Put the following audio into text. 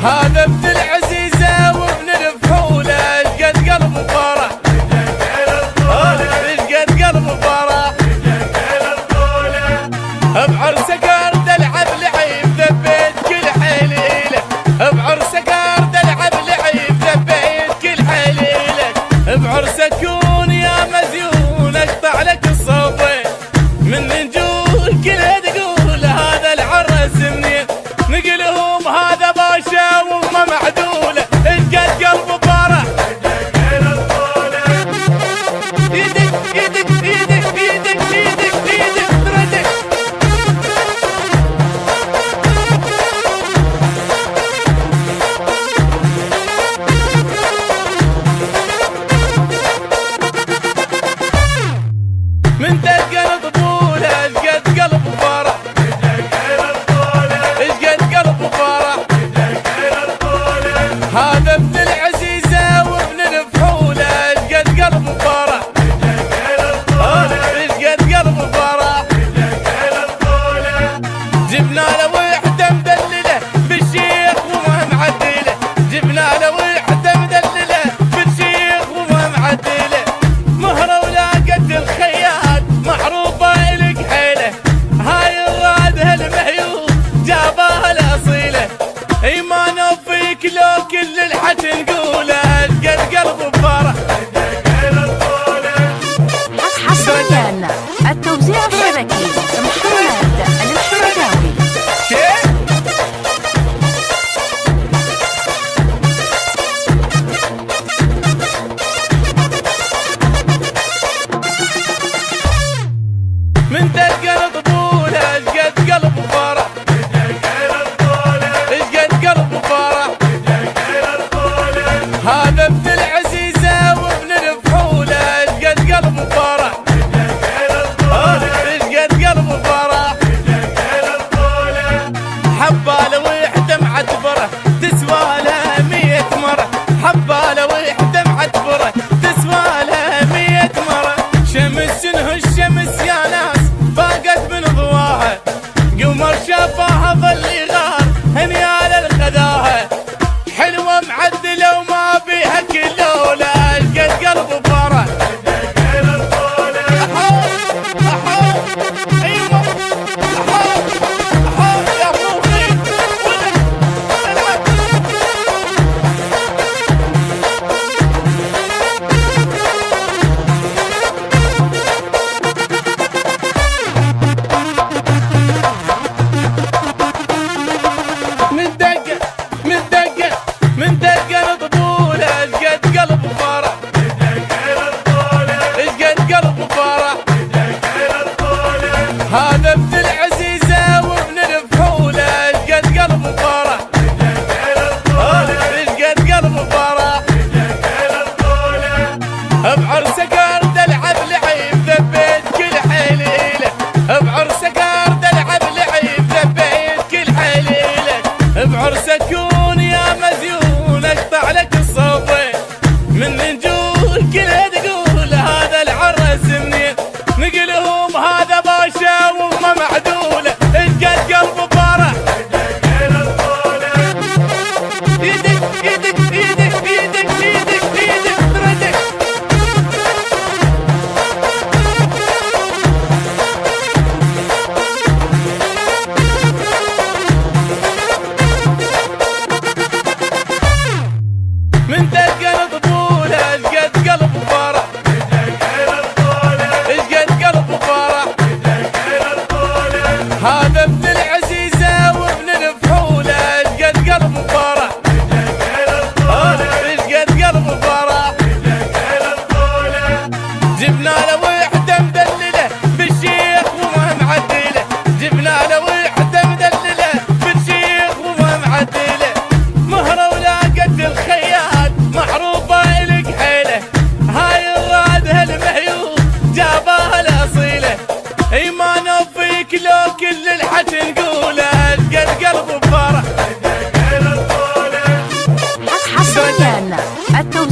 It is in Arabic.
هذا ابن العزيزة وابن الفحولة اشقد قلب فرح اشقد قلب فرح بعرسك ارد العب لعيب ذبيت كل حليلك بعرسك ارد العب لعيب ذبيت كل حليلك بعرسك كون يا مزيون اقطع لك الصوبين من نجول كلها تقول هذا العرس منين نقلهم هذا باشا وما معدوله اشقد قلب فرح ايدك ايدك ايدك ايدك ايدك ايدك تردك من دق طبوله اشقد قلب فرح اشقد قلب فرح هذا ابن العزيزة وابن الفحولة اشقد قلب فرح اشقد قلب فرح جبنا له وحدة مدللة بالشيخ وما معدلة جبنا له وحدة مدللة بالشيخ وما معدلة مهرة ولا قد الخياط معروفة إلك حيلة هاي الراد هالمهيوب جابها الأصيلة إيمانه فيك لو كل الحكي نقوله اشقد قلب فرح حصريا التوزيع الشبكي محمد الحمداوي. كيف؟ من دق طبوله اشقد قلب فرح اشقد قلب فرح هذا ابن العزيزة وابن الفحولة اشقد قلب فرح اشقد قلب فرح حباله وحده معتبره تسوى له 100 مرة حباله وحده معتبره تسوى له 100 مرة شمس شنو الشمس يا ناس فاقت من ضواها قمر شافاها ظل يغار هنيال الخذاها حلوة معدلة وما بيها كلولة اشقد قلب فرح ايوه يا فوقي من دقة من دقة من دقة طبوله اشقد قلب فرح اشقد قلب فرح هذا ابن العزيزة وابن الفحولة اشقد قلب فرح اشقد قلب فرح بعرسك ارد العب لعيب ذبيت كل حليلة بعرسك ارد العب لعيب ذبيت كل حليلة بعرسك كون يا مزيون اقطع لك الصوبين من نجول كلها تقول هذا العرس منين نقلهم هذا باشا وما معدوله اشقد قلب فرح ايدك ايدك ايدك ايدك ايدك ايدك تردك من دق طبوله اشقد قلب فرح اشقد قلب فرح هذا ابن العزيزة وابن الفحولة اشقد قلب فرح اشقد قلب فرح جبنا له وحدة مدللة بالشيخ وما معدلة جبنا له وحدة مدللة بالشيخ وما معدلة مهرة ولا قد الخياط معروفة إلك حيلة هاي الراد هالمهيوب جابها الأصيلة إيمانه فيك لو كل الحكي نقوله اشقد قلب فرح حصريا التوزيع